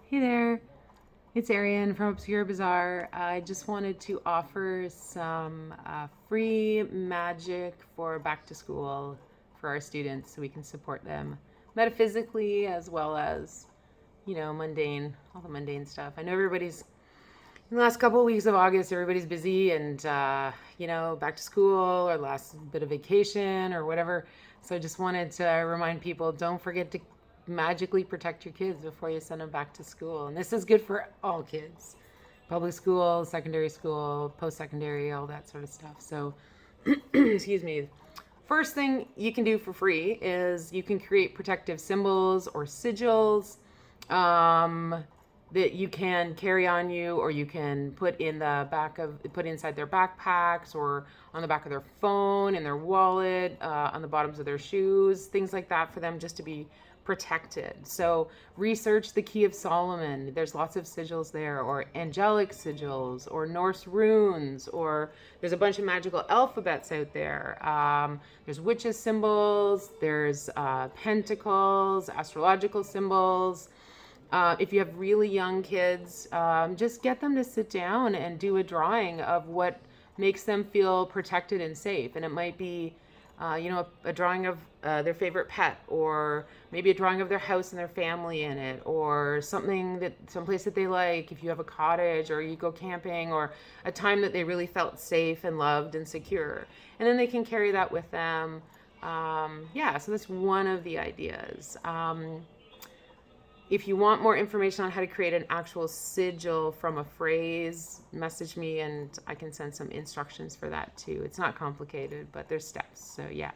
Hey there, it's Arian from Obscure Bazaar. I just wanted to offer some free magic for back to school for our students so we can support them metaphysically as well as, mundane, all the mundane stuff. I know everybody's in the last couple of weeks of August, everybody's busy and, back to school or last bit of vacation or whatever. So I just wanted to remind people, don't forget to magically protect your kids before you send them back to school. And this is good for all kids, public school, secondary school, post-secondary, all that sort of stuff. So, excuse me. First thing you can do for free is you can create protective symbols or sigils. That you can carry on you, or you can put put inside their backpacks, or on the back of their phone, in their wallet, on the bottoms of their shoes, things like that, for them just to be protected. So research the Key of Solomon. There's lots of sigils there, or angelic sigils, or Norse runes, or there's a bunch of magical alphabets out there. There's witches symbols, there's pentacles, astrological symbols. If you have really young kids, just get them to sit down and do a drawing of what makes them feel protected and safe. And it might be, a drawing of their favorite pet, or maybe a drawing of their house and their family in it, or someplace that they like. If you have a cottage, or you go camping, or a time that they really felt safe and loved and secure. And then they can carry that with them. So that's one of the ideas. If you want more information on how to create an actual sigil from a phrase, message me and I can send some instructions for that too. It's not complicated, but there's steps. So yeah.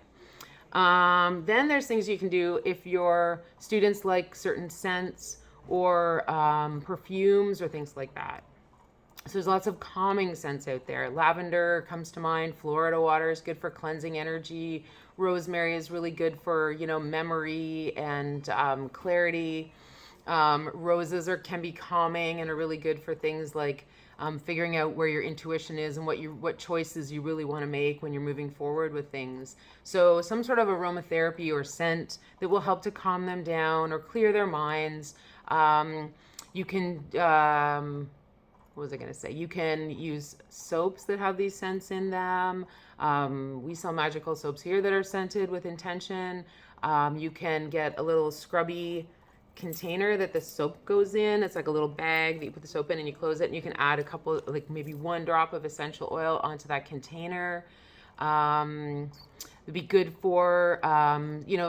Then there's things you can do if your students like certain scents or perfumes or things like that. So there's lots of calming scents out there. Lavender comes to mind. Florida water is good for cleansing energy. Rosemary is really good for, memory and clarity. Roses can be calming and are really good for things like figuring out where your intuition is and what choices you really want to make when you're moving forward with things. So some sort of aromatherapy or scent that will help to calm them down or clear their minds. You can what was I going to say? You can use soaps that have these scents in them. We sell magical soaps here that are scented with intention. You can get a little scrubby container that the soap goes in. It's like a little bag that you put the soap in and you close it, and you can add a couple, like maybe one drop of essential oil onto that container. It'd be good for,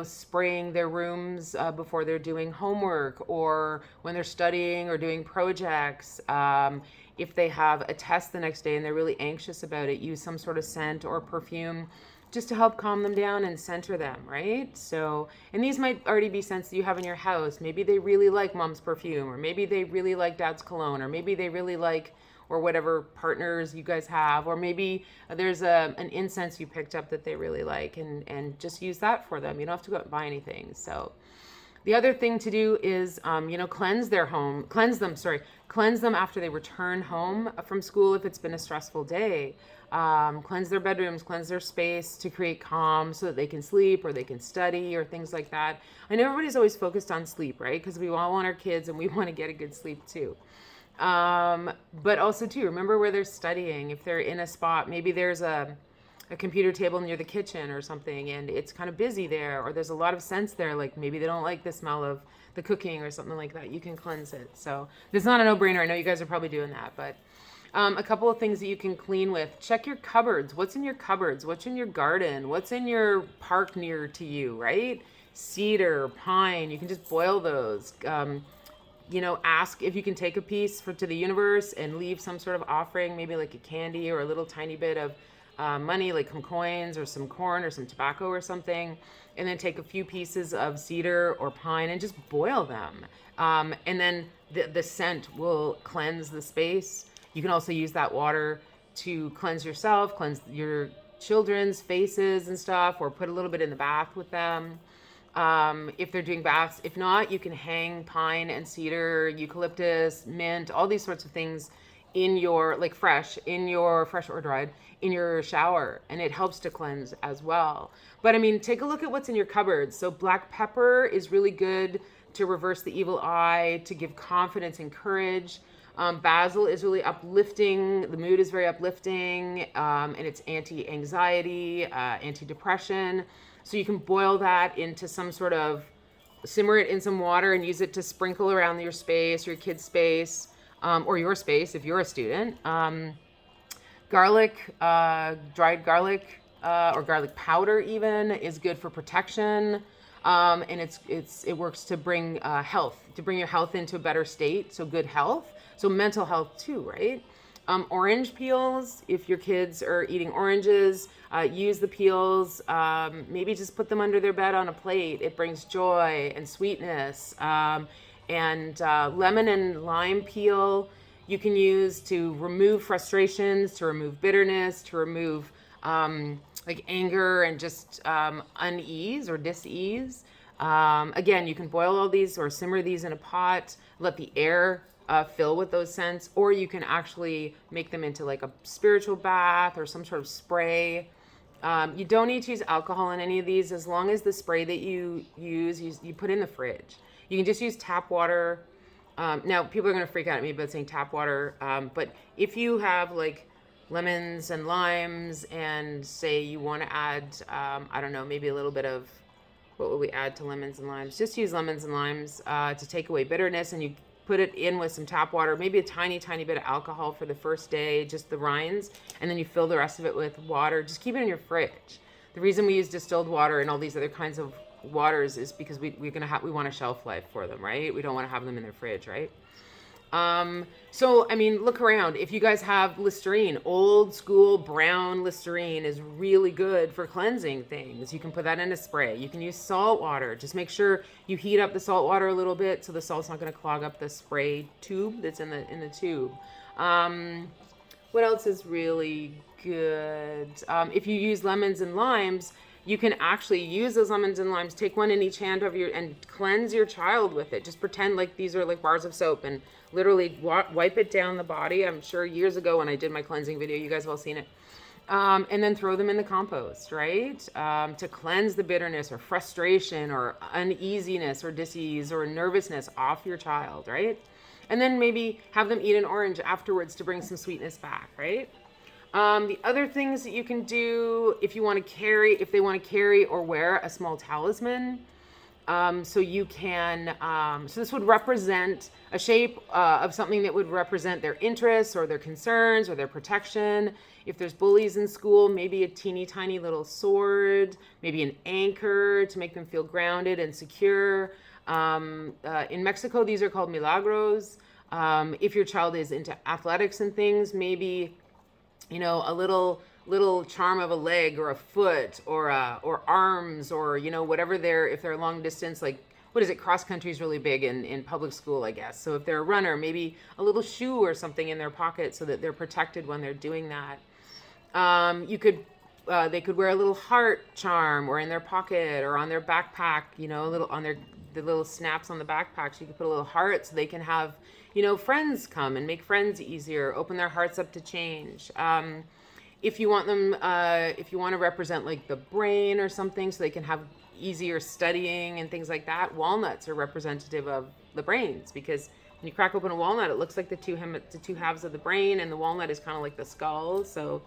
spraying their rooms before they're doing homework or when they're studying or doing projects. If they have a test the next day and they're really anxious about it, use some sort of scent or perfume just to help calm them down and center them, right? So, and these might already be scents that you have in your house. Maybe they really like mom's perfume, or maybe they really like dad's cologne, or maybe they really like, or whatever partners you guys have, or maybe there's an incense you picked up that they really like, and just use that for them. You don't have to go out and buy anything. So the other thing to do is, cleanse them after they return home from school if it's been a stressful day. Cleanse their bedrooms, cleanse their space to create calm so that they can sleep or they can study or things like that. I know everybody's always focused on sleep, right? Because we all want our kids and we want to get a good sleep too. But also too, remember where they're studying. If they're in a spot, maybe there's a computer table near the kitchen or something, and it's kind of busy there, or there's a lot of scents there, like maybe they don't like the smell of the cooking or something like that. You can cleanse it. So it's not a no-brainer. I know you guys are probably doing that, but a couple of things that you can clean with. Check your cupboards. What's in your cupboards? What's in your garden? What's in your park near to you, right? Cedar, pine, you can just boil those. Ask if you can take a piece to the universe and leave some sort of offering, maybe like a candy or a little tiny bit of money, like some coins or some corn or some tobacco or something, and then take a few pieces of cedar or pine and just boil them. And then the scent will cleanse the space. You can also use that water to cleanse yourself, cleanse your children's faces and stuff, or put a little bit in the bath with them. If they're doing baths. If not, you can hang pine and cedar, eucalyptus, mint, all these sorts of things in your, like fresh or dried, in your shower, and it helps to cleanse as well. But I mean, take a look at what's in your cupboards. So black pepper is really good to reverse the evil eye, to give confidence and courage. Basil is really uplifting. The mood is very uplifting, and it's anti-anxiety, anti-depression. So you can boil that into some sort of, simmer it in some water and use it to sprinkle around your space, your kid's space, or your space if you're a student. Garlic, dried garlic, or garlic powder even is good for protection. And it works to bring health, to bring your health into a better state. So good health. So mental health too, right? Orange peels, if your kids are eating oranges, use the peels. Maybe just put them under their bed on a plate. It brings joy and sweetness. And lemon and lime peel you can use to remove frustrations, to remove bitterness, to remove like anger and just unease or dis-ease. Again, you can boil all these or simmer these in a pot, let the air fill with those scents, or you can actually make them into like a spiritual bath or some sort of spray. You don't need to use alcohol in any of these, as long as the spray that you use, you put in the fridge. You can just use tap water. Now, people are going to freak out at me about saying tap water, but if you have like lemons and limes and say you want to add, I don't know, maybe a little bit of, what would we add to lemons and limes? Just use lemons and limes to take away bitterness, and you put it in with some tap water, maybe a tiny, tiny bit of alcohol for the first day, just the rinds, and then you fill the rest of it with water. Just keep it in your fridge. The reason we use distilled water and all these other kinds of waters is because we want a shelf life for them, right? We don't want to have them in their fridge, right? So, I mean, look around. If you guys have Listerine, old school brown Listerine is really good for cleansing things. You can put that in a spray. You can use salt water. Just make sure you heat up the salt water a little bit so the salt's not going to clog up the spray tube that's in the tube. What else is really good? If you use lemons and limes, you can actually use those lemons and limes, take one in each hand and cleanse your child with it. Just pretend like these are like bars of soap and literally wipe it down the body. I'm sure years ago when I did my cleansing video, you guys have all seen it. And then throw them in the compost, right? To cleanse the bitterness or frustration or uneasiness or dis-ease or nervousness off your child, right? And then maybe have them eat an orange afterwards to bring some sweetness back, right? The other things that you can do if they want to carry or wear a small talisman. So you can, so this would represent a shape of something that would represent their interests or their concerns or their protection. If there's bullies in school, maybe a teeny tiny little sword, maybe an anchor to make them feel grounded and secure. In Mexico, these are called milagros. If your child is into athletics and things, maybe a little charm of a leg or a foot or arms or, whatever if they're long distance, like, what is it? Cross country is really big in public school, I guess. So if they're a runner, maybe a little shoe or something in their pocket so that they're protected when they're doing that. They could wear a little heart charm or in their pocket or on their backpack, the little snaps on the backpack. So you could put a little heart so they can have, friends come and make friends easier, open their hearts up to change. If you want them, if you want to represent like the brain or something so they can have easier studying and things like that, walnuts are representative of the brains, because when you crack open a walnut, it looks like the two halves of the brain, and the walnut is kind of like the skull. So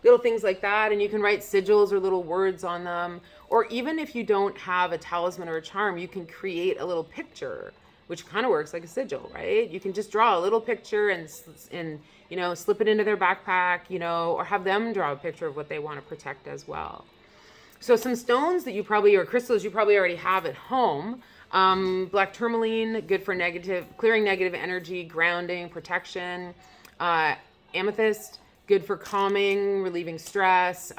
little things like that, and you can write sigils or little words on them. Or even if you don't have a talisman or a charm, you can create a little picture, which kind of works like a sigil, right? You can just draw a little picture and slip it into their backpack, or have them draw a picture of what they want to protect as well. So some stones that or crystals you probably already have at home. Black tourmaline, good for clearing negative energy, grounding, protection. Amethyst, good for calming, relieving stress,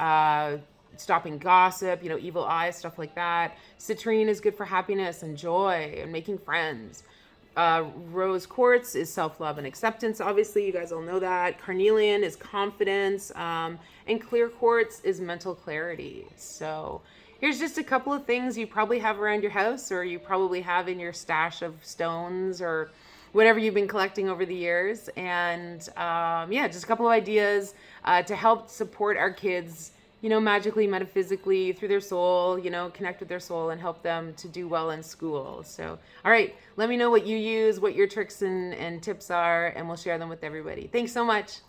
stopping gossip, evil eyes, stuff like that. Citrine is good for happiness and joy and making friends. Rose quartz is self-love and acceptance. Obviously, you guys all know that. Carnelian is confidence. And clear quartz is mental clarity. So here's just a couple of things you probably have around your house, or you probably have in your stash of stones or whatever you've been collecting over the years. And just a couple of ideas to help support our kids magically, metaphysically, through their soul, connect with their soul and help them to do well in school. So, all right, let me know what you use, what your tricks and tips are, and we'll share them with everybody. Thanks so much.